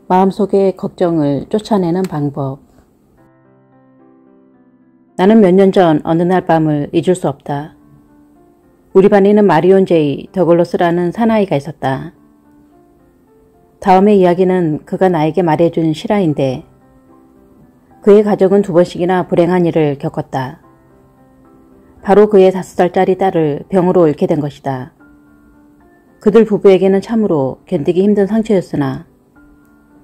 마음속의 걱정을 쫓아내는 방법. 나는 몇 년 전 어느 날 밤을 잊을 수 없다. 우리 반에는 마리온 제이 더글러스라는 사나이가 있었다. 다음의 이야기는 그가 나에게 말해준 실화인데 그의 가족은 2번씩이나 불행한 일을 겪었다. 바로 그의 5살짜리 딸을 병으로 잃게 된 것이다. 그들 부부에게는 참으로 견디기 힘든 상처였으나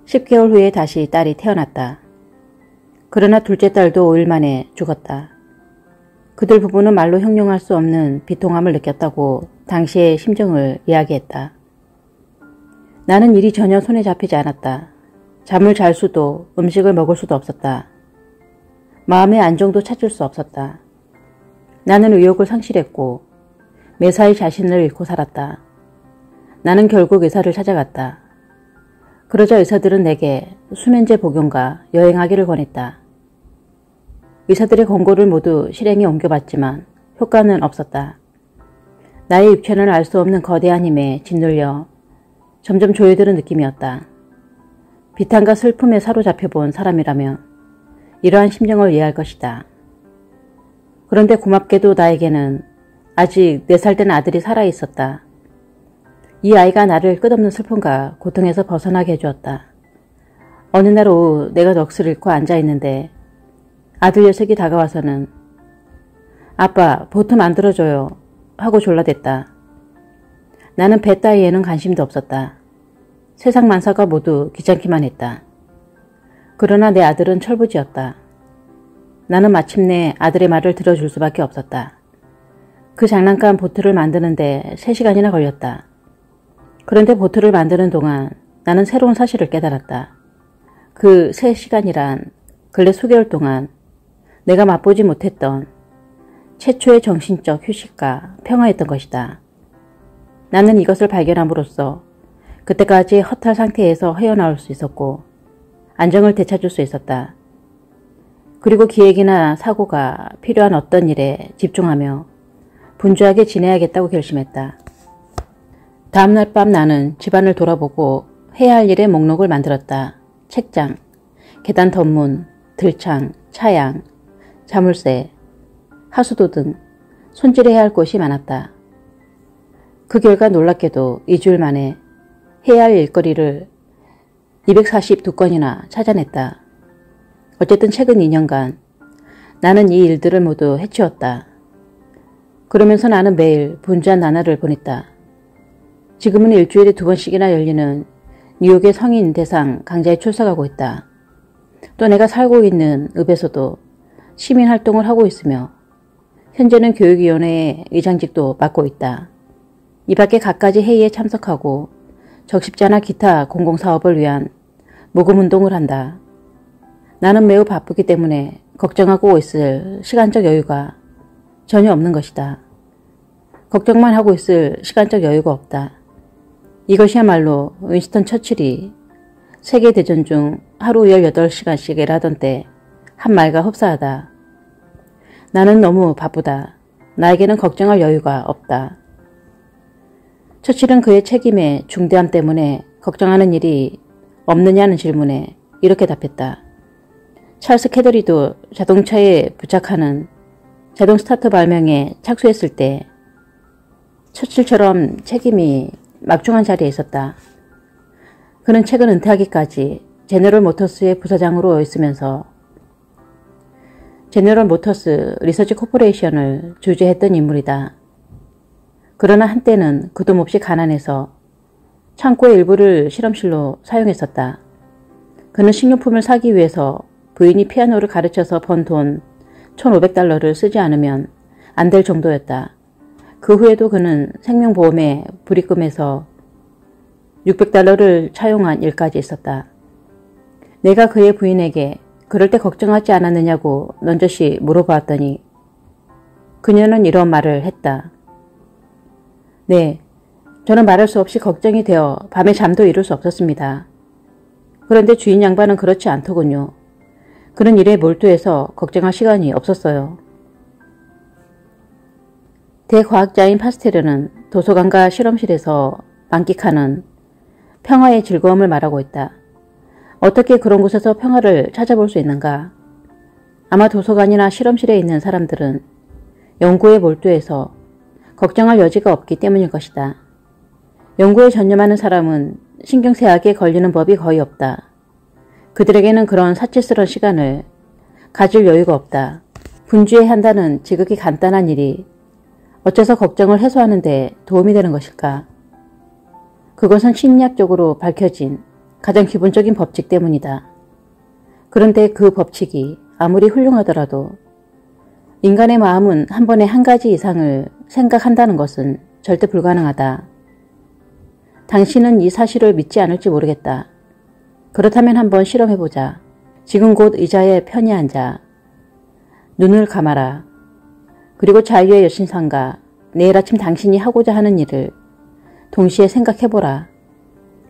10개월 후에 다시 딸이 태어났다. 그러나 둘째 딸도 5일 만에 죽었다. 그들 부부는 말로 형용할 수 없는 비통함을 느꼈다고 당시의 심정을 이야기했다. 나는 일이 전혀 손에 잡히지 않았다. 잠을 잘 수도 음식을 먹을 수도 없었다. 마음의 안정도 찾을 수 없었다. 나는 의욕을 상실했고 매사에 자신을 잃고 살았다. 나는 결국 의사를 찾아갔다. 그러자 의사들은 내게 수면제 복용과 여행하기를 권했다. 의사들의 권고를 모두 실행에 옮겨봤지만 효과는 없었다. 나의 육체는 알 수 없는 거대한 힘에 짓눌려 점점 조여드는 느낌이었다. 비탄과 슬픔에 사로잡혀 본 사람이라면 이러한 심정을 이해할 것이다. 그런데 고맙게도 나에게는 아직 4살 된 아들이 살아있었다. 이 아이가 나를 끝없는 슬픔과 고통에서 벗어나게 해주었다. 어느 날 오후 내가 넋을 잃고 앉아있는데 아들 녀석이 다가와서는 아빠 보트 만들어줘요 하고 졸라댔다. 나는 배 따위에는 관심도 없었다. 세상 만사가 모두 귀찮기만 했다. 그러나 내 아들은 철부지였다. 나는 마침내 아들의 말을 들어줄 수밖에 없었다. 그 장난감 보트를 만드는데 3시간이나 걸렸다. 그런데 보트를 만드는 동안 나는 새로운 사실을 깨달았다. 그 3시간이란 근래 수개월 동안 내가 맛보지 못했던 최초의 정신적 휴식과 평화였던 것이다. 나는 이것을 발견함으로써 그때까지 허탈 상태에서 헤어나올 수 있었고 안정을 되찾을 수 있었다. 그리고 기획이나 사고가 필요한 어떤 일에 집중하며 분주하게 지내야겠다고 결심했다. 다음날 밤 나는 집안을 돌아보고 해야 할 일의 목록을 만들었다. 책장, 계단 덧문, 들창, 차양, 자물쇠, 하수도 등 손질해야 할 곳이 많았다. 그 결과 놀랍게도 2주일 만에 해야 할 일거리를 242건이나 찾아냈다. 어쨌든 최근 2년간 나는 이 일들을 모두 해치웠다. 그러면서 나는 매일 분주한 나날을 보냈다. 지금은 일주일에 2번씩이나 열리는 뉴욕의 성인 대상 강좌에 출석하고 있다. 또 내가 살고 있는 읍에서도 시민활동을 하고 있으며 현재는 교육위원회의 의장직도 맡고 있다. 이 밖에 갖가지 회의에 참석하고 적십자나 기타 공공사업을 위한 모금운동을 한다. 나는 매우 바쁘기 때문에 걱정하고 있을 시간적 여유가 전혀 없는 것이다. 걱정만 하고 있을 시간적 여유가 없다. 이것이야말로 윈스턴 처칠이 세계대전 중 하루 18시간씩 일하던 때 한 말과 흡사하다. 나는 너무 바쁘다. 나에게는 걱정할 여유가 없다. 처칠은 그의 책임의 중대함 때문에 걱정하는 일이 없느냐는 질문에 이렇게 답했다. 찰스 캐더리도 자동차에 부착하는 자동 스타트 발명에 착수했을 때 처칠처럼 책임이 막중한 자리에 있었다. 그는 최근 은퇴하기까지 제너럴 모터스의 부사장으로 있으면서 제너럴 모터스 리서치 코퍼레이션을 주재했던 인물이다. 그러나 한때는 그도 몹시 가난해서 창고의 일부를 실험실로 사용했었다. 그는 식료품을 사기 위해서 부인이 피아노를 가르쳐서 번 돈 1,500달러를 쓰지 않으면 안 될 정도였다. 그 후에도 그는 생명보험에 불입금해서 600달러를 차용한 일까지 있었다. 내가 그의 부인에게 그럴 때 걱정하지 않았느냐고 넌저시 물어보았더니 그녀는 이런 말을 했다. 네, 저는 말할 수 없이 걱정이 되어 밤에 잠도 이룰 수 없었습니다. 그런데 주인 양반은 그렇지 않더군요. 그는 일에 몰두해서 걱정할 시간이 없었어요. 대과학자인 파스테르는 도서관과 실험실에서 만끽하는 평화의 즐거움을 말하고 있다. 어떻게 그런 곳에서 평화를 찾아볼 수 있는가? 아마 도서관이나 실험실에 있는 사람들은 연구에 몰두해서 걱정할 여지가 없기 때문일 것이다. 연구에 전념하는 사람은 신경쇠약에 걸리는 법이 거의 없다. 그들에게는 그런 사치스러운 시간을 가질 여유가 없다. 분주해야 한다는 지극히 간단한 일이 어째서 걱정을 해소하는 데 도움이 되는 것일까? 그것은 심리학적으로 밝혀진 가장 기본적인 법칙 때문이다. 그런데 그 법칙이 아무리 훌륭하더라도 인간의 마음은 한 번에 한 가지 이상을 생각한다는 것은 절대 불가능하다. 당신은 이 사실을 믿지 않을지 모르겠다. 그렇다면 한번 실험해보자. 지금 곧 의자에 편히 앉아 눈을 감아라. 그리고 자유의 여신상과 내일 아침 당신이 하고자 하는 일을 동시에 생각해보라.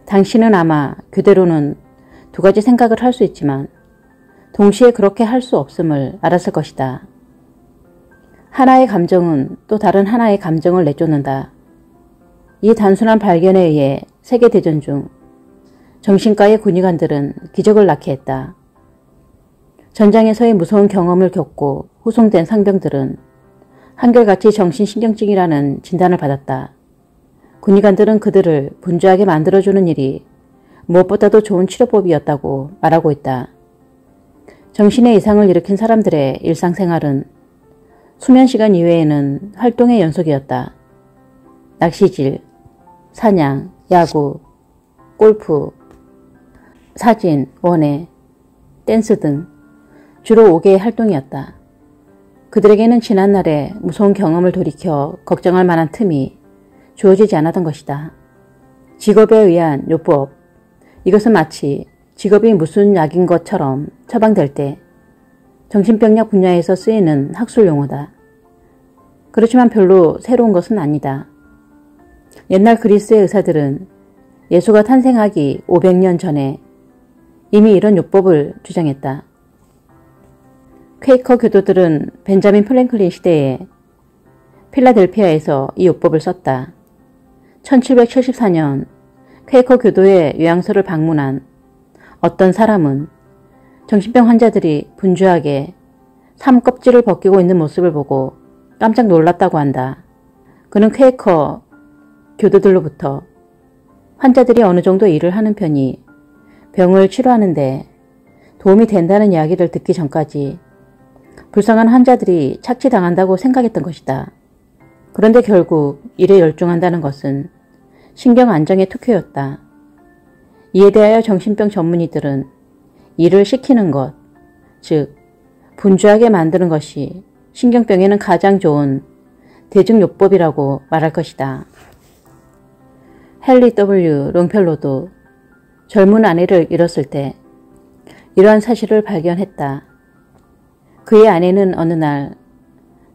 당신은 아마 그대로는 두 가지 생각을 할 수 있지만 동시에 그렇게 할 수 없음을 알았을 것이다. 하나의 감정은 또 다른 하나의 감정을 내쫓는다. 이 단순한 발견에 의해 세계대전 중 정신과의 군의관들은 기적을 낳게 했다. 전장에서의 무서운 경험을 겪고 후송된 상병들은 한결같이 정신신경증이라는 진단을 받았다. 군의관들은 그들을 분주하게 만들어주는 일이 무엇보다도 좋은 치료법이었다고 말하고 있다. 정신의 이상을 일으킨 사람들의 일상생활은 수면시간 이외에는 활동의 연속이었다. 낚시질, 사냥, 야구, 골프, 사진, 원예, 댄스 등 주로 5개의 활동이었다. 그들에게는 지난날의 무서운 경험을 돌이켜 걱정할 만한 틈이 주어지지 않았던 것이다. 직업에 의한 요법, 이것은 마치 직업이 무슨 약인 것처럼 처방될 때 정신병약 분야에서 쓰이는 학술 용어다. 그렇지만 별로 새로운 것은 아니다. 옛날 그리스의 의사들은 예수가 탄생하기 500년 전에 이미 이런 요법을 주장했다. 퀘이커 교도들은 벤자민 프랭클린 시대에 필라델피아에서 이 요법을 썼다. 1774년 퀘이커 교도의 요양소를 방문한 어떤 사람은 정신병 환자들이 분주하게 삶 껍질을 벗기고 있는 모습을 보고 깜짝 놀랐다고 한다. 그는 퀘이커 교도들로부터 환자들이 어느 정도 일을 하는 편이 병을 치료하는데 도움이 된다는 이야기를 듣기 전까지 불쌍한 환자들이 착취당한다고 생각했던 것이다. 그런데 결국 일에 열중한다는 것은 신경 안정의 특효였다. 이에 대하여 정신병 전문의들은 일을 시키는 것, 즉 분주하게 만드는 것이 신경병에는 가장 좋은 대증요법이라고 말할 것이다. 헨리 W. 롱펠로도 젊은 아내를 잃었을 때 이러한 사실을 발견했다. 그의 아내는 어느 날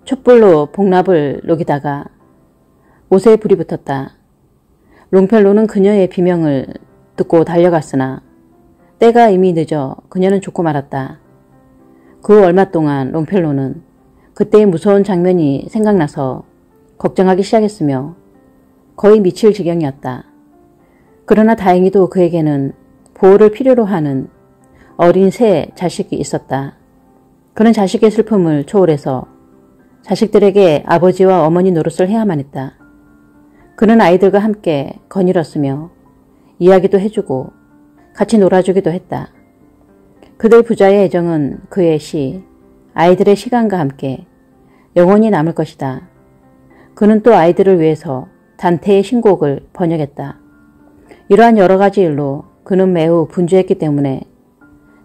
촛불로 복납을 녹이다가 옷에 불이 붙었다. 롱펠로는 그녀의 비명을 듣고 달려갔으나 때가 이미 늦어 그녀는 죽고 말았다. 그 얼마 동안 롱펠로는 그때의 무서운 장면이 생각나서 걱정하기 시작했으며 거의 미칠 지경이었다. 그러나 다행히도 그에게는 보호를 필요로 하는 어린 새 자식이 있었다. 그는 자식의 슬픔을 초월해서 자식들에게 아버지와 어머니 노릇을 해야만 했다. 그는 아이들과 함께 거닐었으며 이야기도 해주고 같이 놀아주기도 했다. 그들 부자의 애정은 그의 시, 아이들의 시간과 함께 영원히 남을 것이다. 그는 또 아이들을 위해서 단테의 신곡을 번역했다. 이러한 여러 가지 일로 그는 매우 분주했기 때문에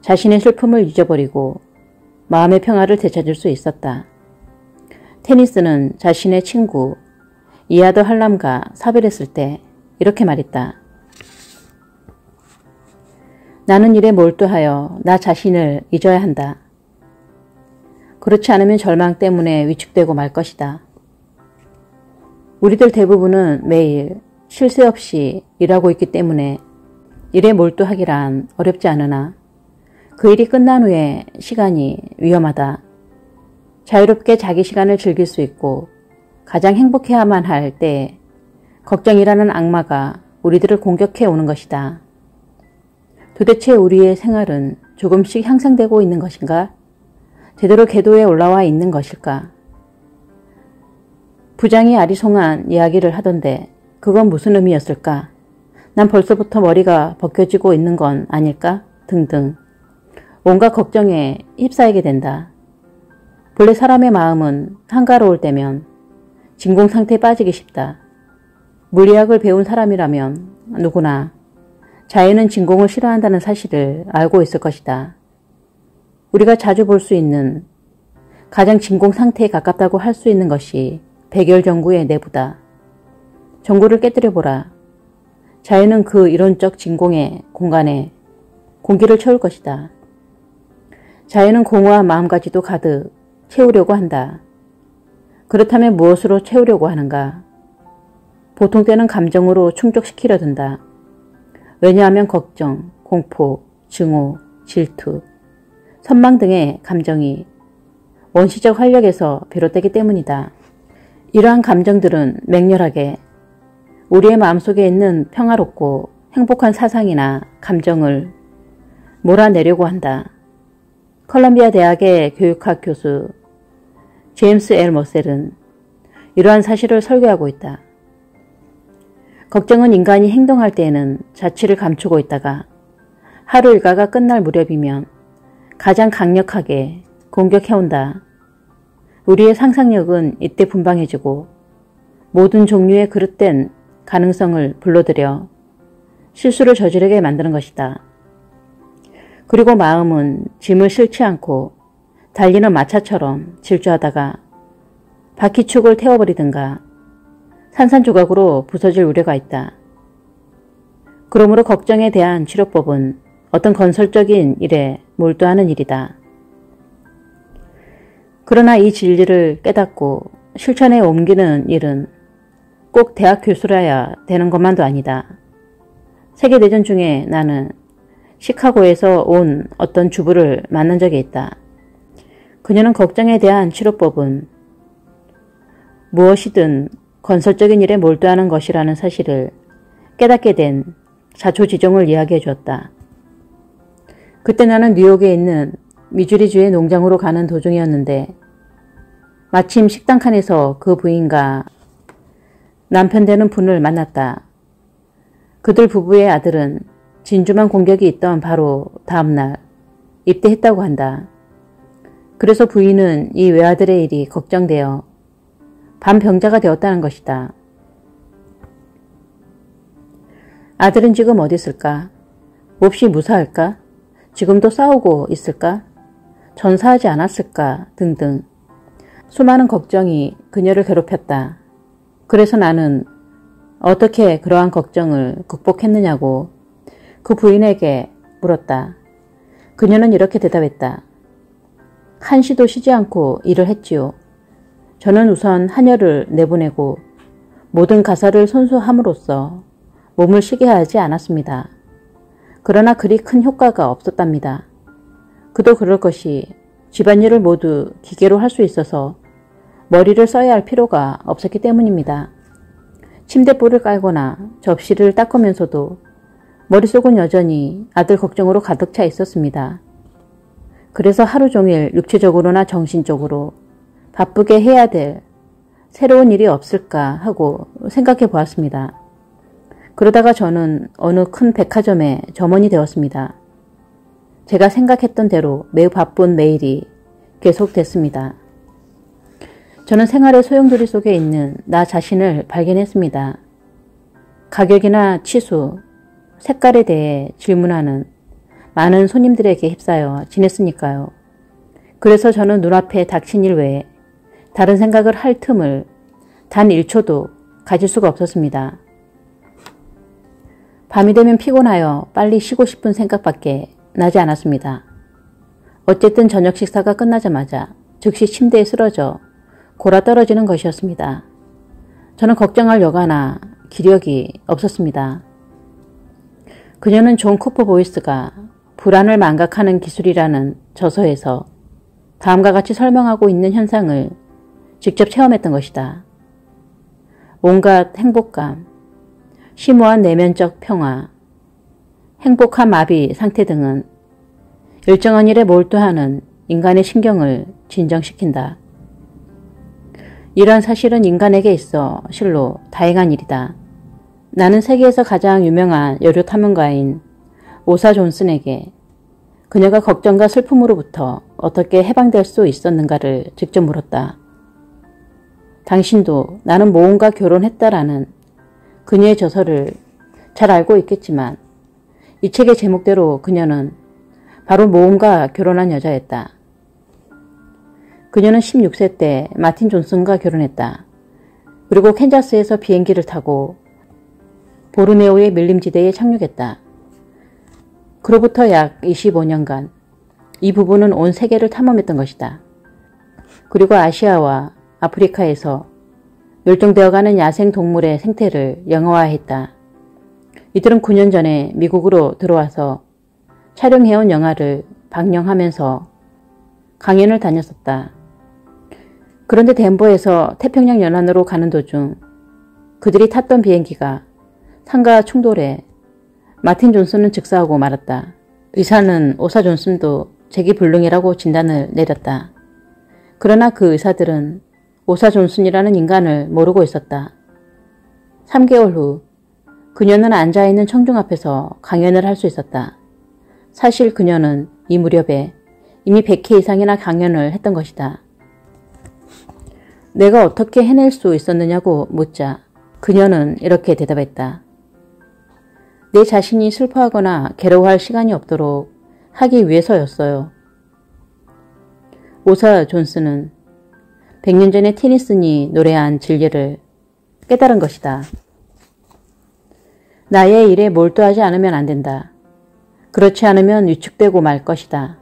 자신의 슬픔을 잊어버리고 마음의 평화를 되찾을 수 있었다. 테니스는 자신의 친구 이아드 할람과 사별했을 때 이렇게 말했다. 나는 일에 몰두하여 나 자신을 잊어야 한다. 그렇지 않으면 절망 때문에 위축되고 말 것이다. 우리들 대부분은 매일 쉴 새 없이 일하고 있기 때문에 일에 몰두하기란 어렵지 않으나 그 일이 끝난 후에 시간이 위험하다. 자유롭게 자기 시간을 즐길 수 있고 가장 행복해야만 할 때 걱정이라는 악마가 우리들을 공격해 오는 것이다. 도대체 우리의 생활은 조금씩 향상되고 있는 것인가? 제대로 궤도에 올라와 있는 것일까? 부장이 아리송한 이야기를 하던데 그건 무슨 의미였을까? 난 벌써부터 머리가 벗겨지고 있는 건 아닐까? 등등. 온갖 걱정에 휩싸이게 된다. 본래 사람의 마음은 한가로울 때면 진공 상태에 빠지기 쉽다. 물리학을 배운 사람이라면 누구나 자연은 진공을 싫어한다는 사실을 알고 있을 것이다. 우리가 자주 볼 수 있는 가장 진공 상태에 가깝다고 할 수 있는 것이 백열전구의 내부다. 전구를 깨뜨려보라. 자연은 그 이론적 진공의 공간에 공기를 채울 것이다. 자연은 공허한 마음까지도 가득 채우려고 한다. 그렇다면 무엇으로 채우려고 하는가? 보통 때는 감정으로 충족시키려 든다. 왜냐하면 걱정, 공포, 증오, 질투, 선망 등의 감정이 원시적 활력에서 비롯되기 때문이다. 이러한 감정들은 맹렬하게 우리의 마음속에 있는 평화롭고 행복한 사상이나 감정을 몰아내려고 한다. 컬럼비아 대학의 교육학 교수 제임스 L. 머셀은 이러한 사실을 설계하고 있다. 걱정은 인간이 행동할 때에는 자취를 감추고 있다가 하루 일과가 끝날 무렵이면 가장 강력하게 공격해온다. 우리의 상상력은 이때 분방해지고 모든 종류의 그릇된 가능성을 불러들여 실수를 저지르게 만드는 것이다. 그리고 마음은 짐을 싣지 않고 달리는 마차처럼 질주하다가 바퀴축을 태워버리든가 산산조각으로 부서질 우려가 있다. 그러므로 걱정에 대한 치료법은 어떤 건설적인 일에 몰두하는 일이다. 그러나 이 진리를 깨닫고 실천에 옮기는 일은 꼭 대학 교수라야 되는 것만도 아니다. 세계대전 중에 나는 시카고에서 온 어떤 주부를 만난 적이 있다. 그녀는 걱정에 대한 치료법은 무엇이든 건설적인 일에 몰두하는 것이라는 사실을 깨닫게 된 자초지종을 이야기해 주었다. 그때 나는 뉴욕에 있는 미주리주의 농장으로 가는 도중이었는데 마침 식당 칸에서 그 부인과 남편 되는 분을 만났다. 그들 부부의 아들은 진주만 공격이 있던 바로 다음날 입대했다고 한다. 그래서 부인은 이 외아들의 일이 걱정되어 반병자가 되었다는 것이다. 아들은 지금 어디 있을까? 몹시 무사할까? 지금도 싸우고 있을까? 전사하지 않았을까? 등등 수많은 걱정이 그녀를 괴롭혔다. 그래서 나는 어떻게 그러한 걱정을 극복했느냐고 그 부인에게 물었다. 그녀는 이렇게 대답했다. 한시도 쉬지 않고 일을 했지요. 저는 우선 한여를 내보내고 모든 가사를 손수함으로써 몸을 쉬게 하지 않았습니다. 그러나 그리 큰 효과가 없었답니다. 그도 그럴 것이 집안일을 모두 기계로 할 수 있어서 머리를 써야 할 필요가 없었기 때문입니다. 침대볼을 깔거나 접시를 닦으면서도 머릿속은 여전히 아들 걱정으로 가득 차 있었습니다. 그래서 하루 종일 육체적으로나 정신적으로 바쁘게 해야 될 새로운 일이 없을까 하고 생각해 보았습니다. 그러다가 저는 어느 큰 백화점의 점원이 되었습니다. 제가 생각했던 대로 매우 바쁜 매일이 계속됐습니다. 저는 생활의 소용돌이 속에 있는 나 자신을 발견했습니다. 가격이나 치수, 색깔에 대해 질문하는 많은 손님들에게 휩싸여 지냈으니까요. 그래서 저는 눈앞에 닥친 일 외에 다른 생각을 할 틈을 단 1초도 가질 수가 없었습니다. 밤이 되면 피곤하여 빨리 쉬고 싶은 생각밖에 나지 않았습니다. 어쨌든 저녁 식사가 끝나자마자 즉시 침대에 쓰러져 골아떨어지는 것이었습니다. 저는 걱정할 여가나 기력이 없었습니다. 그녀는 존 쿠퍼 보이스가 불안을 망각하는 기술이라는 저서에서 다음과 같이 설명하고 있는 현상을 직접 체험했던 것이다. 온갖 행복감, 심오한 내면적 평화, 행복한 마비 상태 등은 일정한 일에 몰두하는 인간의 신경을 진정시킨다. 이런 사실은 인간에게 있어 실로 다행한 일이다. 나는 세계에서 가장 유명한 여류 탐험가인 오사 존슨에게 그녀가 걱정과 슬픔으로부터 어떻게 해방될 수 있었는가를 직접 물었다. 당신도 나는 모험과 결혼했다라는 그녀의 저서를 잘 알고 있겠지만 이 책의 제목대로 그녀는 바로 모험과 결혼한 여자였다. 그녀는 16세 때 마틴 존슨과 결혼했다. 그리고 캔자스에서 비행기를 타고 보르네오의 밀림지대에 착륙했다. 그로부터 약 25년간 이 부부는 온 세계를 탐험했던 것이다. 그리고 아시아와 아프리카에서 멸종되어가는 야생동물의 생태를 영화화했다. 이들은 9년 전에 미국으로 들어와서 촬영해온 영화를 방영하면서 강연을 다녔었다. 그런데 덴버에서 태평양 연안으로 가는 도중 그들이 탔던 비행기가 산과 충돌해 마틴 존슨은 즉사하고 말았다. 의사는 오사 존슨도 재기불능이라고 진단을 내렸다. 그러나 그 의사들은 오사 존슨이라는 인간을 모르고 있었다. 3개월 후 그녀는 앉아있는 청중 앞에서 강연을 할 수 있었다. 사실 그녀는 이 무렵에 이미 100회 이상이나 강연을 했던 것이다. 내가 어떻게 해낼 수 있었느냐고 묻자 그녀는 이렇게 대답했다. 내 자신이 슬퍼하거나 괴로워할 시간이 없도록 하기 위해서였어요. 오사 존슨은 100년 전에 티니슨이 노래한 진리를 깨달은 것이다. 나의 일에 몰두하지 않으면 안 된다. 그렇지 않으면 위축되고 말 것이다.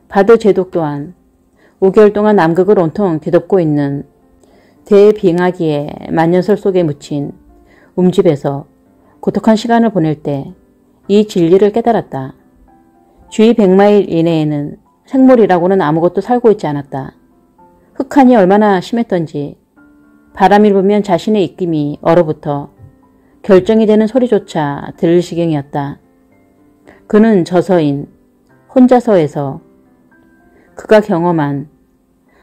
바드 제독 또한 5개월 동안 남극을 온통 뒤덮고 있는 대빙하기의 만년설 속에 묻힌 움집에서 고독한 시간을 보낼 때 이 진리를 깨달았다. 주위 100마일 이내에는 생물이라고는 아무것도 살고 있지 않았다. 흑한이 얼마나 심했던지 바람이 불면 자신의 입김이 얼어붙어 결정이 되는 소리조차 들을 지경이었다. 그는 저서인 혼자서에서 그가 경험한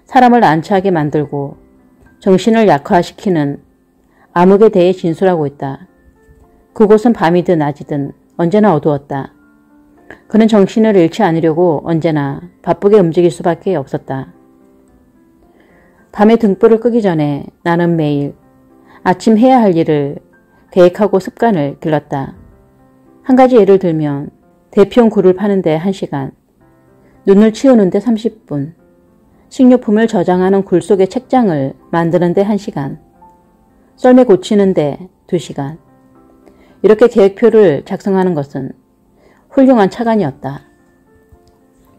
사람을 난처하게 만들고 정신을 약화시키는 암흑에 대해 진술하고 있다. 그곳은 밤이든 낮이든 언제나 어두웠다. 그는 정신을 잃지 않으려고 언제나 바쁘게 움직일 수밖에 없었다. 밤에 등불을 끄기 전에 나는 매일 아침 해야 할 일을 계획하고 습관을 길렀다. 한 가지 예를 들면 대피용 굴을 파는데 1시간, 눈을 치우는데 30분, 식료품을 저장하는 굴 속의 책장을 만드는데 1시간, 썰매 고치는데 2시간. 이렇게 계획표를 작성하는 것은 훌륭한 차관이었다.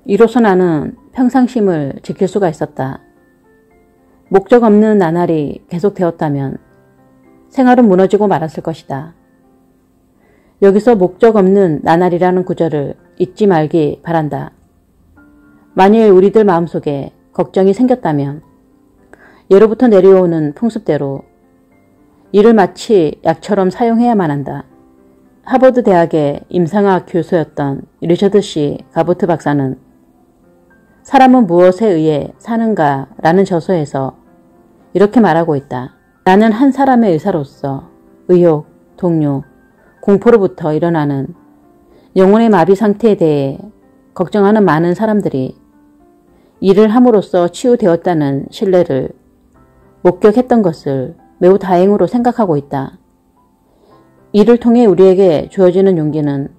이로써 나는 평상심을 지킬 수가 있었다. 목적 없는 나날이 계속되었다면 생활은 무너지고 말았을 것이다. 여기서 목적 없는 나날이라는 구절을 잊지 말기 바란다. 만일 우리들 마음속에 걱정이 생겼다면 예로부터 내려오는 풍습대로 이를 마치 약처럼 사용해야만 한다. 하버드 대학의 임상학 교수였던 리처드 C. 가보트 박사는 사람은 무엇에 의해 사는가 라는 저서에서 이렇게 말하고 있다. 나는 한 사람의 의사로서 의욕, 동요, 공포로부터 일어나는 영혼의 마비 상태에 대해 걱정하는 많은 사람들이 일을 함으로써 치유되었다는 신뢰를 목격했던 것을 매우 다행으로 생각하고 있다. 이를 통해 우리에게 주어지는 용기는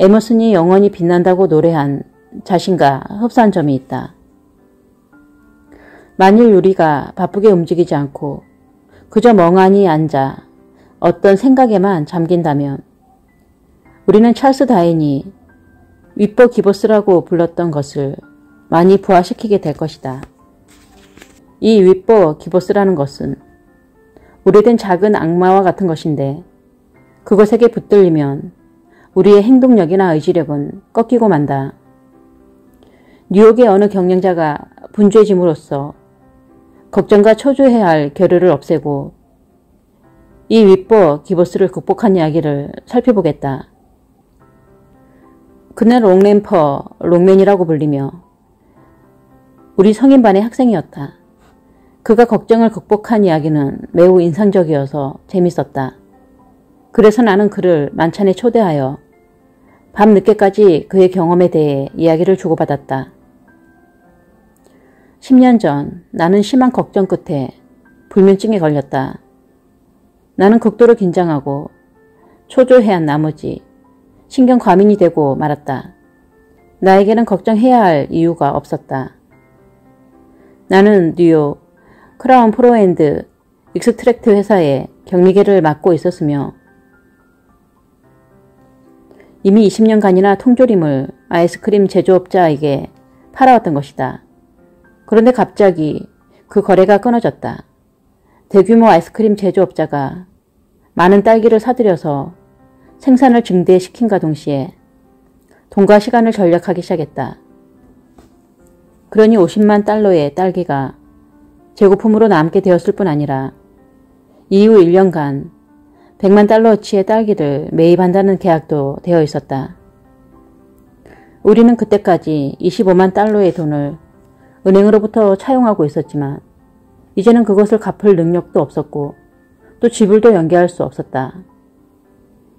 에머슨이 영원히 빛난다고 노래한 자신과 흡사한 점이 있다. 만일 우리가 바쁘게 움직이지 않고 그저 멍하니 앉아 어떤 생각에만 잠긴다면 우리는 찰스 다윈이 위퍼 기버스라고 불렀던 것을 많이 부활시키게 될 것이다. 이 위퍼 기버스라는 것은 오래된 작은 악마와 같은 것인데 그것에게 붙들리면 우리의 행동력이나 의지력은 꺾이고 만다. 뉴욕의 어느 경영자가 분주해짐으로써 걱정과 초조해야 할 결여를 없애고 이 위퍼 기버스를 극복한 이야기를 살펴보겠다. 그는 롱램퍼, 롱맨이라고 불리며 우리 성인반의 학생이었다. 그가 걱정을 극복한 이야기는 매우 인상적이어서 재밌었다. 그래서 나는 그를 만찬에 초대하여 밤 늦게까지 그의 경험에 대해 이야기를 주고받았다. 10년 전 나는 심한 걱정 끝에 불면증에 걸렸다. 나는 극도로 긴장하고 초조해한 나머지 신경 과민이 되고 말았다. 나에게는 걱정해야 할 이유가 없었다. 나는 뉴욕 크라운 프로앤드 익스트랙트 회사의 격리계를 맡고 있었으며 이미 20년간이나 통조림을 아이스크림 제조업자에게 팔아왔던 것이다. 그런데 갑자기 그 거래가 끊어졌다. 대규모 아이스크림 제조업자가 많은 딸기를 사들여서 생산을 증대시킨과 동시에 돈과 시간을 절약하기 시작했다. 그러니 50만 달러의 딸기가 재고품으로 남게 되었을 뿐 아니라 이후 1년간 100만 달러어치의 딸기를 매입한다는 계약도 되어 있었다. 우리는 그때까지 25만 달러의 돈을 은행으로부터 차용하고 있었지만 이제는 그것을 갚을 능력도 없었고 또 지불도 연기할 수 없었다.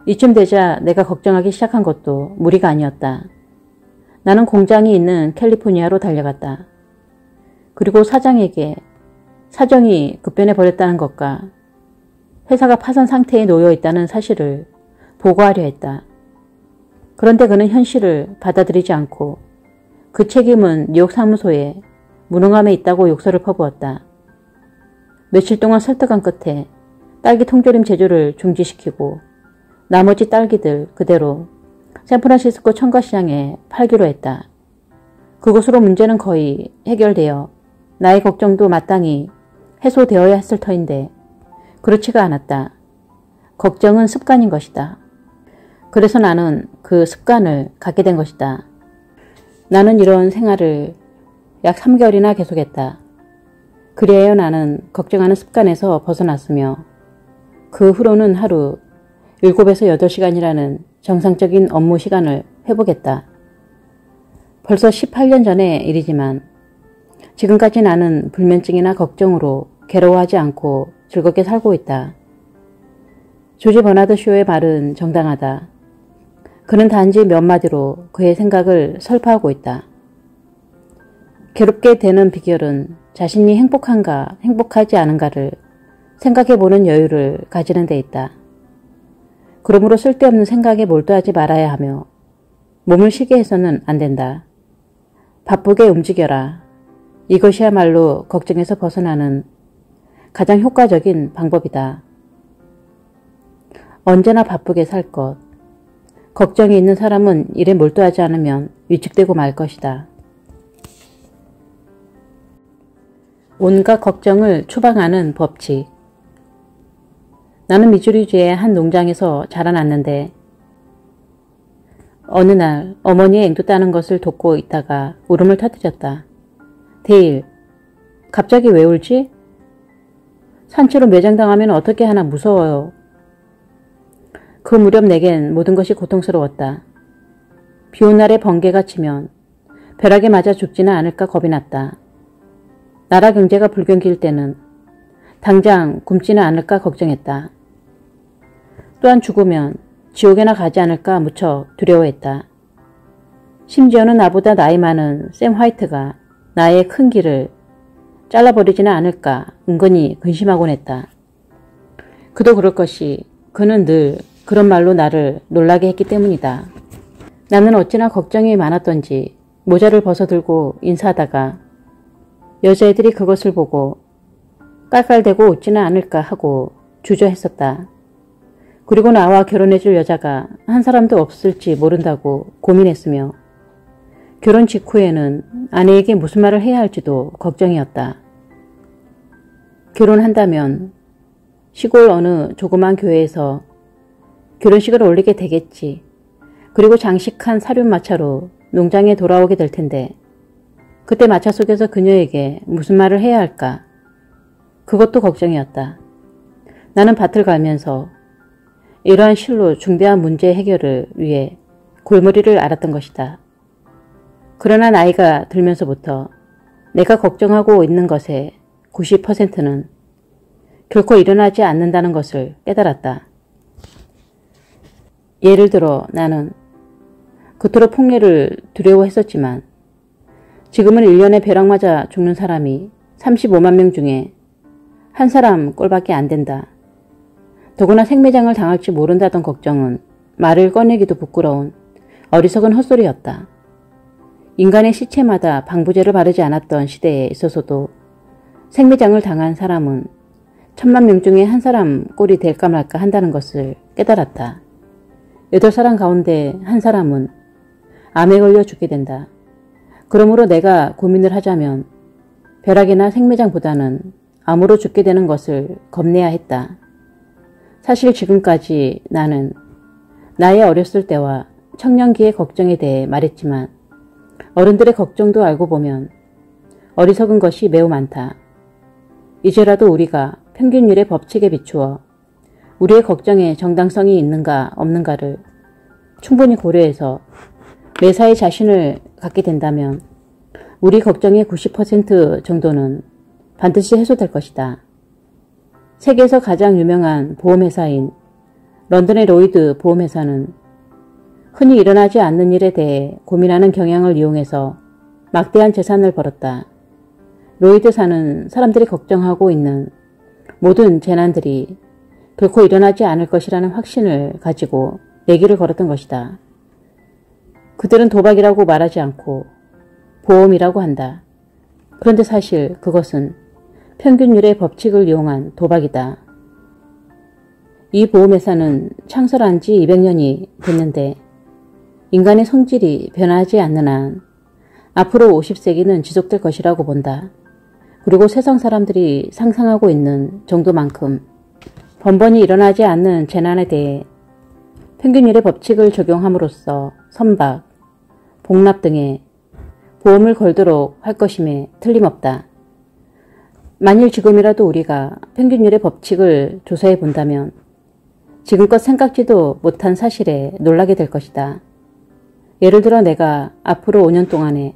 이쯤 되자 내가 걱정하기 시작한 것도 무리가 아니었다. 나는 공장이 있는 캘리포니아로 달려갔다. 그리고 사장에게 사정이 급변해 버렸다는 것과 회사가 파산 상태에 놓여 있다는 사실을 보고하려 했다. 그런데 그는 현실을 받아들이지 않고 그 책임은 뉴욕 사무소에 무능함에 있다고 욕설을 퍼부었다. 며칠 동안 설득한 끝에 딸기 통조림 제조를 중지시키고 나머지 딸기들 그대로 샌프란시스코 청과시장에 팔기로 했다. 그것으로 문제는 거의 해결되어 나의 걱정도 마땅히 해소되어야 했을 터인데 그렇지가 않았다. 걱정은 습관인 것이다. 그래서 나는 그 습관을 갖게 된 것이다. 나는 이런 생활을 약 3개월이나 계속했다. 그리하여 나는 걱정하는 습관에서 벗어났으며 그 후로는 하루 7에서 8시간이라는 정상적인 업무 시간을 회복했다. 벌써 18년 전의 일이지만 지금까지 나는 불면증이나 걱정으로 괴로워하지 않고 즐겁게 살고 있다. 조지 버나드 쇼의 말은 정당하다. 그는 단지 몇 마디로 그의 생각을 설파하고 있다. 괴롭게 되는 비결은 자신이 행복한가 행복하지 않은가를 생각해보는 여유를 가지는 데 있다. 그러므로 쓸데없는 생각에 몰두하지 말아야 하며 몸을 쉬게 해서는 안 된다. 바쁘게 움직여라. 이것이야말로 걱정에서 벗어나는 가장 효과적인 방법이다. 언제나 바쁘게 살 것. 걱정이 있는 사람은 일에 몰두하지 않으면 위축되고 말 것이다. 온갖 걱정을 추방하는 법칙. 나는 미주리주의 한 농장에서 자라났는데 어느 날 어머니의 앵두 따는 것을 돕고 있다가 울음을 터뜨렸다. 데일, 갑자기 왜 울지? 산채로 매장당하면 어떻게 하나 무서워요. 그 무렵 내겐 모든 것이 고통스러웠다. 비온 날에 번개가 치면 벼락에 맞아 죽지는 않을까 겁이 났다. 나라 경제가 불경기일 때는 당장 굶지는 않을까 걱정했다. 또한 죽으면 지옥에나 가지 않을까 무척 두려워했다. 심지어는 나보다 나이 많은 샘 화이트가 나의 큰 길을 잘라버리지는 않을까 은근히 근심하곤 했다. 그도 그럴 것이 그는 늘 그런 말로 나를 놀라게 했기 때문이다. 나는 어찌나 걱정이 많았던지 모자를 벗어들고 인사하다가 여자애들이 그것을 보고 깔깔대고 웃지는 않을까 하고 주저했었다. 그리고 나와 결혼해줄 여자가 한 사람도 없을지 모른다고 고민했으며 결혼 직후에는 아내에게 무슨 말을 해야 할지도 걱정이었다. 결혼한다면 시골 어느 조그만 교회에서 결혼식을 올리게 되겠지. 그리고 장식한 사륜마차로 농장에 돌아오게 될 텐데 그때 마차 속에서 그녀에게 무슨 말을 해야 할까? 그것도 걱정이었다. 나는 밭을 갈면서 이러한 실로 중대한 문제 해결을 위해 골머리를 앓았던 것이다. 그러나 나이가 들면서부터 내가 걱정하고 있는 것의 90%는 결코 일어나지 않는다는 것을 깨달았다. 예를 들어 나는 그토록 폭례를 두려워했었지만 지금은 1년에 벼락 맞아 죽는 사람이 35만 명 중에 한 사람 꼴밖에 안 된다. 더구나 생매장을 당할지 모른다던 걱정은 말을 꺼내기도 부끄러운 어리석은 헛소리였다. 인간의 시체마다 방부제를 바르지 않았던 시대에 있어서도 생매장을 당한 사람은 1000만 명 중에 한 사람 꼴이 될까 말까 한다는 것을 깨달았다. 8사람 가운데 한 사람은 암에 걸려 죽게 된다. 그러므로 내가 고민을 하자면 벼락이나 생매장보다는 암으로 죽게 되는 것을 겁내야 했다. 사실 지금까지 나는 나의 어렸을 때와 청년기의 걱정에 대해 말했지만 어른들의 걱정도 알고 보면 어리석은 것이 매우 많다. 이제라도 우리가 평균율의 법칙에 비추어 우리의 걱정에 정당성이 있는가 없는가를 충분히 고려해서 매사에 자신을 갖게 된다면 우리 걱정의 90% 정도는 반드시 해소될 것이다. 세계에서 가장 유명한 보험회사인 런던의 로이드 보험회사는 흔히 일어나지 않는 일에 대해 고민하는 경향을 이용해서 막대한 재산을 벌었다. 로이드사는 사람들이 걱정하고 있는 모든 재난들이 결코 일어나지 않을 것이라는 확신을 가지고 내기를 걸었던 것이다. 그들은 도박이라고 말하지 않고 보험이라고 한다. 그런데 사실 그것은 평균율의 법칙을 이용한 도박이다. 이 보험회사는 창설한 지 200년이 됐는데 인간의 성질이 변하지 않는 한 앞으로 50세기는 지속될 것이라고 본다. 그리고 세상 사람들이 상상하고 있는 정도만큼 번번이 일어나지 않는 재난에 대해 평균율의 법칙을 적용함으로써 선박, 복납 등의 보험을 걸도록 할 것임에 틀림없다. 만일 지금이라도 우리가 평균율의 법칙을 조사해 본다면 지금껏 생각지도 못한 사실에 놀라게 될 것이다. 예를 들어 내가 앞으로 5년 동안에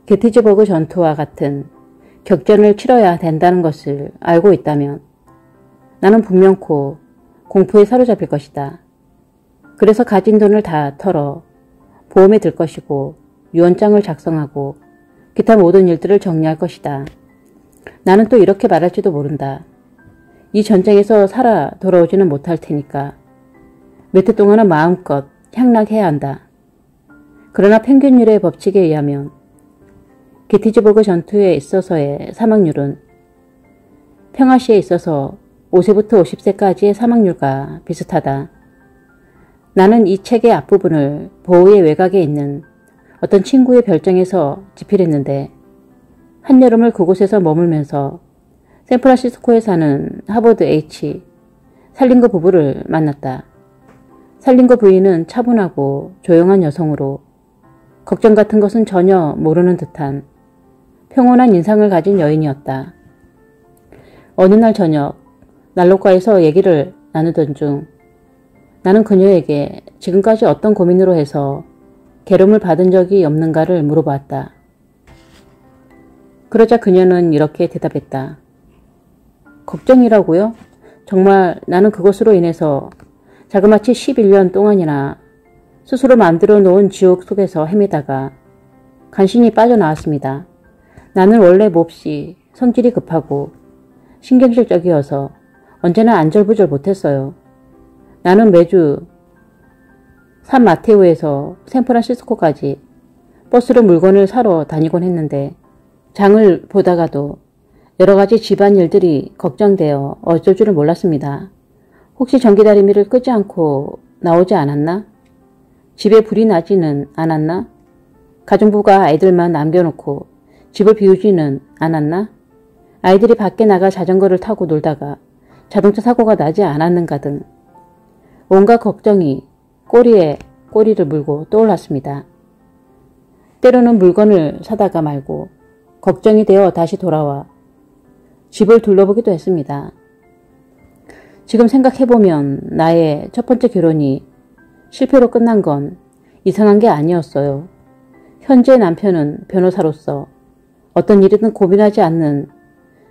게티즈버그 전투와 같은 격전을 치러야 된다는 것을 알고 있다면 나는 분명코 공포에 사로잡힐 것이다. 그래서 가진 돈을 다 털어 보험에 들 것이고 유언장을 작성하고 기타 모든 일들을 정리할 것이다. 나는 또 이렇게 말할지도 모른다. 이 전쟁에서 살아 돌아오지는 못할 테니까 몇 해 동안은 마음껏 향락해야 한다. 그러나 평균율의 법칙에 의하면 게티즈버그 전투에 있어서의 사망률은 평화시에 있어서 5세부터 50세까지의 사망률과 비슷하다. 나는 이 책의 앞부분을 보우의 외곽에 있는 어떤 친구의 별장에서 집필했는데 한여름을 그곳에서 머물면서 샌프란시스코에 사는 하버드 H. 살링거 부부를 만났다. 살링거 부인은 차분하고 조용한 여성으로 걱정 같은 것은 전혀 모르는 듯한 평온한 인상을 가진 여인이었다. 어느 날 저녁 난로가에서 얘기를 나누던 중 나는 그녀에게 지금까지 어떤 고민으로 해서 괴로움을 받은 적이 없는가를 물어보았다. 그러자 그녀는 이렇게 대답했다. 걱정이라고요? 정말 나는 그것으로 인해서 자그마치 11년 동안이나 스스로 만들어 놓은 지옥 속에서 헤매다가 간신히 빠져나왔습니다. 나는 원래 몹시 성질이 급하고 신경질적이어서 언제나 안절부절 못했어요. 나는 매주 산마테오에서 샌프란시스코까지 버스로 물건을 사러 다니곤 했는데 장을 보다가도 여러가지 집안일들이 걱정되어 어쩔 줄을 몰랐습니다. 혹시 전기다리미를 끄지 않고 나오지 않았나? 집에 불이 나지는 않았나? 가정부가 아이들만 남겨놓고 집을 비우지는 않았나? 아이들이 밖에 나가 자전거를 타고 놀다가 자동차 사고가 나지 않았는가 등 온갖 걱정이 꼬리에 꼬리를 물고 떠올랐습니다. 때로는 물건을 사다가 말고 걱정이 되어 다시 돌아와 집을 둘러보기도 했습니다. 지금 생각해보면 나의 첫 번째 결혼이 실패로 끝난 건 이상한 게 아니었어요. 현재 남편은 변호사로서 어떤 일이든 고민하지 않는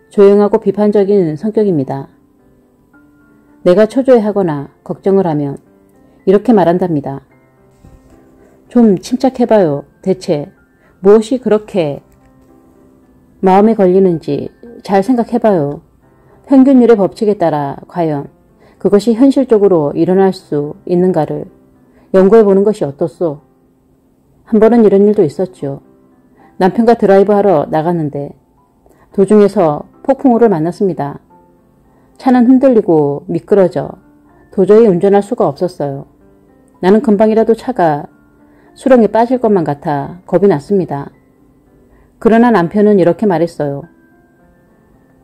조용하고 비판적인 성격입니다. 내가 초조해하거나 걱정을 하면 이렇게 말한답니다. 좀 침착해봐요. 대체 무엇이 그렇게 마음에 걸리는지 잘 생각해봐요. 평균율의 법칙에 따라 과연 그것이 현실적으로 일어날 수 있는가를 연구해보는 것이 어떻소? 한 번은 이런 일도 있었죠. 남편과 드라이브하러 나갔는데 도중에서 폭풍우를 만났습니다. 차는 흔들리고 미끄러져 도저히 운전할 수가 없었어요. 나는 금방이라도 차가 수렁에 빠질 것만 같아 겁이 났습니다. 그러나 남편은 이렇게 말했어요.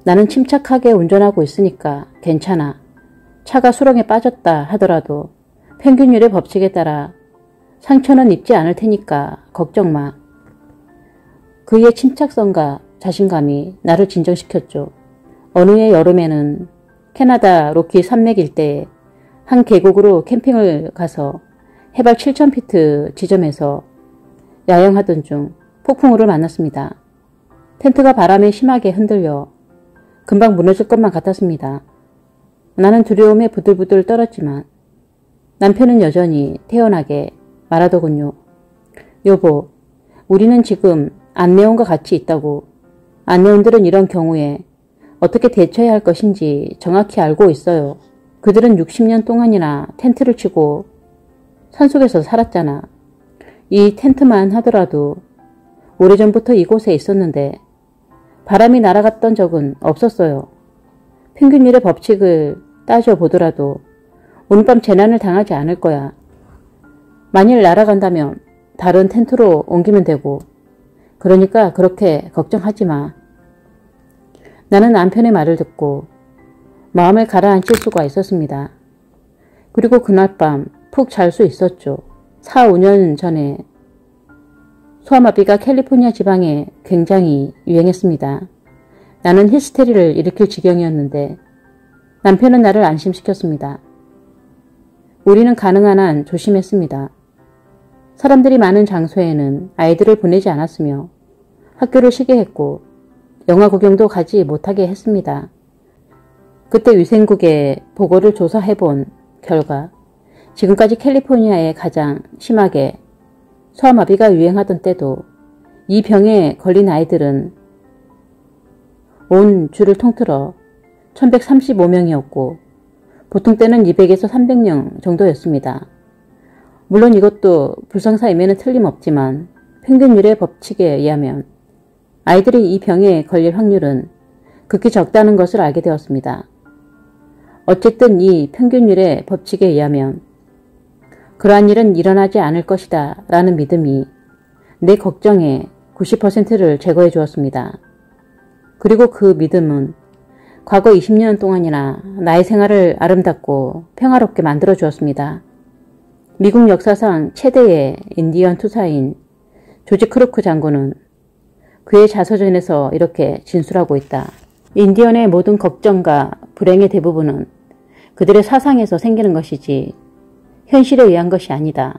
나는 침착하게 운전하고 있으니까 괜찮아. 차가 수렁에 빠졌다 하더라도 평균율의 법칙에 따라 상처는 입지 않을 테니까 걱정 마. 그의 침착성과 자신감이 나를 진정시켰죠. 어느 해 여름에는 캐나다 로키 산맥 일대에 한 계곡으로 캠핑을 가서 해발 7,000피트 지점에서 야영하던 중 폭풍우를 만났습니다. 텐트가 바람에 심하게 흔들려 금방 무너질 것만 같았습니다. 나는 두려움에 부들부들 떨었지만 남편은 여전히 태연하게 말하더군요. 여보, 우리는 지금 안내원과 같이 있다고. 안내원들은 이런 경우에 어떻게 대처해야 할 것인지 정확히 알고 있어요. 그들은 60년 동안이나 텐트를 치고 산속에서 살았잖아. 이 텐트만 하더라도 오래전부터 이곳에 있었는데 바람이 날아갔던 적은 없었어요. 평균율의 법칙을 따져보더라도 오늘 밤 재난을 당하지 않을 거야. 만일 날아간다면 다른 텐트로 옮기면 되고, 그러니까 그렇게 걱정하지 마. 나는 남편의 말을 듣고 마음을 가라앉힐 수가 있었습니다. 그리고 그날 밤 푹 잘 수 있었죠. 4, 5년 전에 소아마비가 캘리포니아 지방에 굉장히 유행했습니다. 나는 히스테리를 일으킬 지경이었는데 남편은 나를 안심시켰습니다. 우리는 가능한 한 조심했습니다. 사람들이 많은 장소에는 아이들을 보내지 않았으며 학교를 쉬게 했고 영화 구경도 가지 못하게 했습니다. 그때 위생국에 보고를 조사해본 결과 지금까지 캘리포니아에 가장 심하게 소아마비가 유행하던 때도 이 병에 걸린 아이들은 온 주를 통틀어 1135명이었고 보통 때는 200에서 300명 정도였습니다. 물론 이것도 불상사임에는 틀림없지만 평균율의 법칙에 의하면 아이들이 이 병에 걸릴 확률은 극히 적다는 것을 알게 되었습니다. 어쨌든 이 평균율의 법칙에 의하면 그러한 일은 일어나지 않을 것이다 라는 믿음이 내 걱정의 90%를 제거해 주었습니다. 그리고 그 믿음은 과거 20년 동안이나 나의 생활을 아름답고 평화롭게 만들어 주었습니다. 미국 역사상 최대의 인디언 투사인 조지 크루크 장군은 그의 자서전에서 이렇게 진술하고 있다. 인디언의 모든 걱정과 불행의 대부분은 그들의 사상에서 생기는 것이지 현실에 의한 것이 아니다.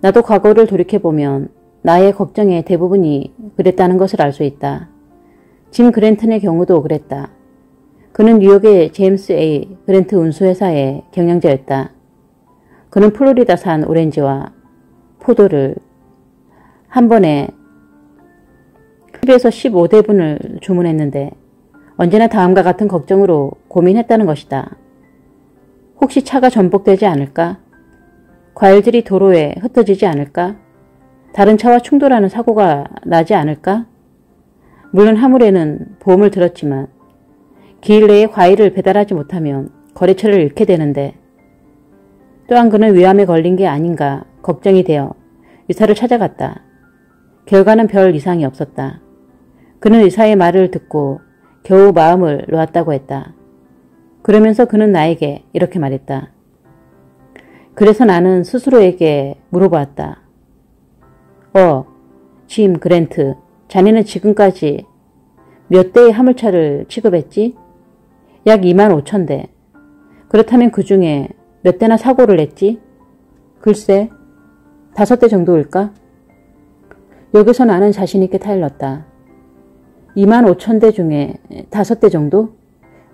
나도 과거를 돌이켜보면 나의 걱정의 대부분이 그랬다는 것을 알 수 있다. 짐 그랜튼의 경우도 그랬다. 그는 뉴욕의 제임스 A. 그랜트 운수회사의 경영자였다. 그는 플로리다산 오렌지와 포도를 한 번에 10에서 15대분을 주문했는데 언제나 다음과 같은 걱정으로 고민했다는 것이다. 혹시 차가 전복되지 않을까? 과일들이 도로에 흩어지지 않을까? 다른 차와 충돌하는 사고가 나지 않을까? 물론 하물에는 보험을 들었지만 기일 내에 과일을 배달하지 못하면 거래처를 잃게 되는데 또한 그는 위암에 걸린 게 아닌가 걱정이 되어 의사를 찾아갔다. 결과는 별 이상이 없었다. 그는 의사의 말을 듣고 겨우 마음을 놓았다고 했다. 그러면서 그는 나에게 이렇게 말했다. 그래서 나는 스스로에게 물어보았다. 짐 그랜트, 자네는 지금까지 몇 대의 화물차를 취급했지? 약 25,000대. 그렇다면 그 중에 몇 대나 사고를 냈지? 글쎄, 5대 정도일까? 여기서 나는 자신있게 타일렀다. 25,000대 중에 5대 정도?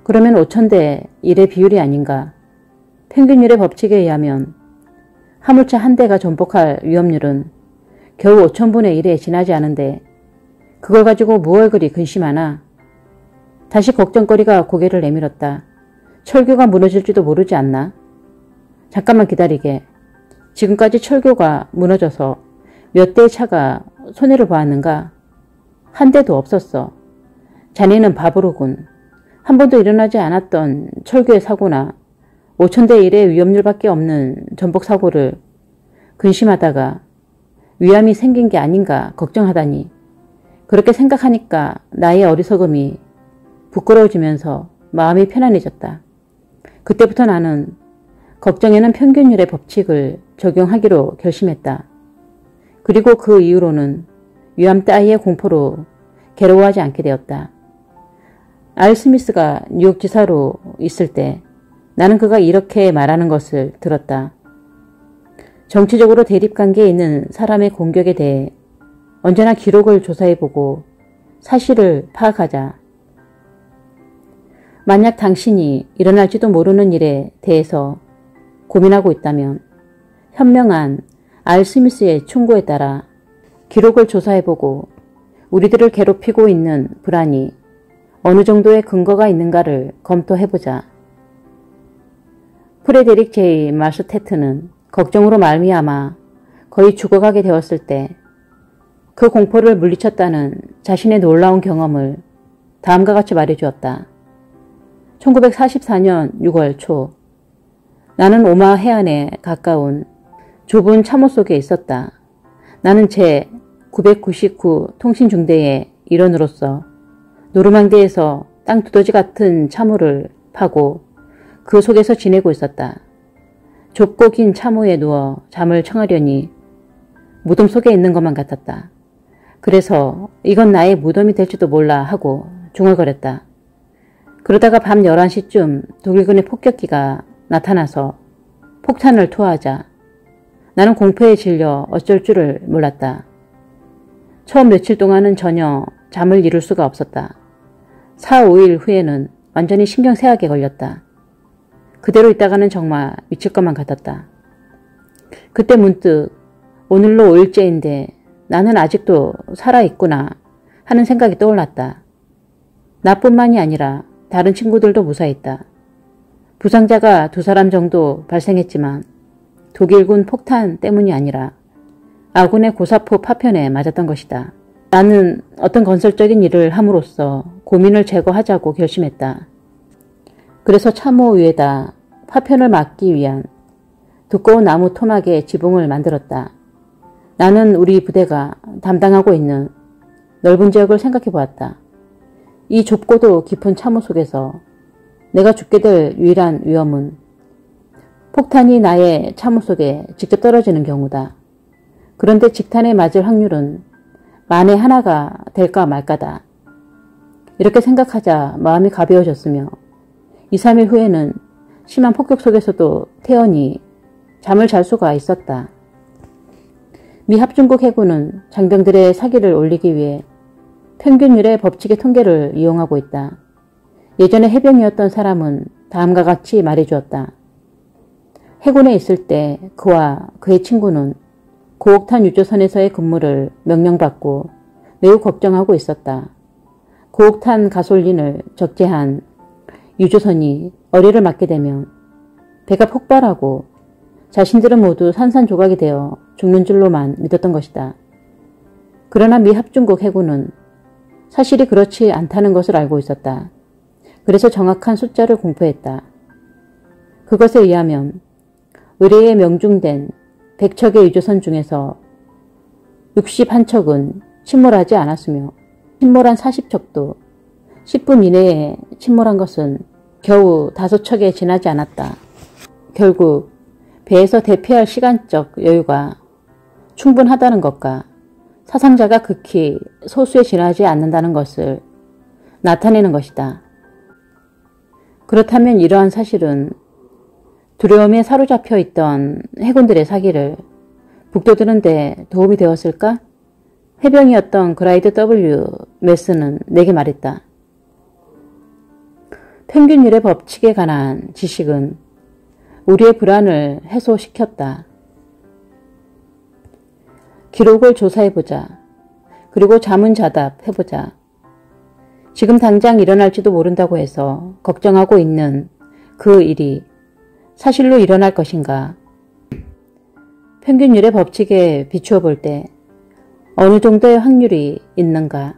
그러면 5,000대 1의 비율이 아닌가. 평균율의 법칙에 의하면 화물차 한 대가 전복할 위험률은 겨우 5,000분의 1에 지나지 않은데 그걸 가지고 무얼 그리 근심하나? 다시 걱정거리가 고개를 내밀었다. 철교가 무너질지도 모르지 않나? 잠깐만 기다리게. 지금까지 철교가 무너져서 몇 대의 차가 손해를 보았는가? 한 대도 없었어. 자네는 바보로군. 한 번도 일어나지 않았던 철교의 사고나 5,000대 1의 위험률밖에 없는 전복사고를 근심하다가 위암이 생긴 게 아닌가 걱정하다니. 그렇게 생각하니까 나의 어리석음이 부끄러워지면서 마음이 편안해졌다. 그때부터 나는 걱정에는 평균율의 법칙을 적용하기로 결심했다. 그리고 그 이후로는 위암 따위의 공포로 괴로워하지 않게 되었다. 알 스미스가 뉴욕 지사로 있을 때 나는 그가 이렇게 말하는 것을 들었다. 정치적으로 대립관계에 있는 사람의 공격에 대해 언제나 기록을 조사해보고 사실을 파악하자. 만약 당신이 일어날지도 모르는 일에 대해서 고민하고 있다면 현명한 알 스미스의 충고에 따라 기록을 조사해보고 우리들을 괴롭히고 있는 불안이 어느 정도의 근거가 있는가를 검토해보자. 프레데릭 제이 마스테트는 걱정으로 말미암아 거의 죽어가게 되었을 때 그 공포를 물리쳤다는 자신의 놀라운 경험을 다음과 같이 말해주었다. 1944년 6월 초 나는 오마하 해안에 가까운 좁은 참호 속에 있었다. 나는 제 999 통신중대의 일원으로서 노르망디에서 땅 두더지 같은 참호를 파고 그 속에서 지내고 있었다. 좁고 긴 참호에 누워 잠을 청하려니 무덤 속에 있는 것만 같았다. 그래서 이건 나의 무덤이 될지도 몰라 하고 중얼거렸다. 그러다가 밤 11시쯤 독일군의 폭격기가 나타나서 폭탄을 투하하자 나는 공포에 질려 어쩔 줄을 몰랐다. 처음 며칠 동안은 전혀 잠을 이룰 수가 없었다. 4, 5일 후에는 완전히 신경쇠약에 걸렸다. 그대로 있다가는 정말 미칠 것만 같았다. 그때 문득 오늘로 5일째인데 나는 아직도 살아있구나 하는 생각이 떠올랐다. 나뿐만이 아니라 다른 친구들도 무사했다. 부상자가 2사람 정도 발생했지만 독일군 폭탄 때문이 아니라 아군의 고사포 파편에 맞았던 것이다. 나는 어떤 건설적인 일을 함으로써 고민을 제거하자고 결심했다. 그래서 참호 위에다 파편을 막기 위한 두꺼운 나무 토막의 지붕을 만들었다. 나는 우리 부대가 담당하고 있는 넓은 지역을 생각해 보았다. 이 좁고도 깊은 참호 속에서 내가 죽게 될 유일한 위험은 폭탄이 나의 참호 속에 직접 떨어지는 경우다. 그런데 직탄에 맞을 확률은 만에 하나가 될까 말까다. 이렇게 생각하자 마음이 가벼워졌으며 2, 3일 후에는 심한 폭격 속에서도 태연히 잠을 잘 수가 있었다. 미 합중국 해군은 장병들의 사기를 올리기 위해 평균율의 법칙의 통계를 이용하고 있다. 예전에 해병이었던 사람은 다음과 같이 말해주었다. 해군에 있을 때 그와 그의 친구는 고옥탄 유조선에서의 근무를 명령받고 매우 걱정하고 있었다. 고옥탄 가솔린을 적재한 유조선이 어뢰를 맞게 되면 배가 폭발하고 자신들은 모두 산산조각이 되어 죽는 줄로만 믿었던 것이다. 그러나 미 합중국 해군은 사실이 그렇지 않다는 것을 알고 있었다. 그래서 정확한 숫자를 공표했다. 그것에 의하면 의뢰에 명중된 100척의 유조선 중에서 61척은 침몰하지 않았으며 침몰한 40척도 10분 이내에 침몰한 것은 겨우 5척에 지나지 않았다. 결국 배에서 대피할 시간적 여유가 충분하다는 것과 사상자가 극히 소수에 지나지 않는다는 것을 나타내는 것이다. 그렇다면 이러한 사실은 두려움에 사로잡혀 있던 해군들의 사기를 북돋우는데 도움이 되었을까? 해병이었던 그라이드 W. 메스는 내게 말했다. 평균율의 법칙에 관한 지식은 우리의 불안을 해소시켰다. 기록을 조사해보자. 그리고 자문자답해보자. 지금 당장 일어날지도 모른다고 해서 걱정하고 있는 그 일이 사실로 일어날 것인가? 평균율의 법칙에 비추어 볼 때 어느 정도의 확률이 있는가?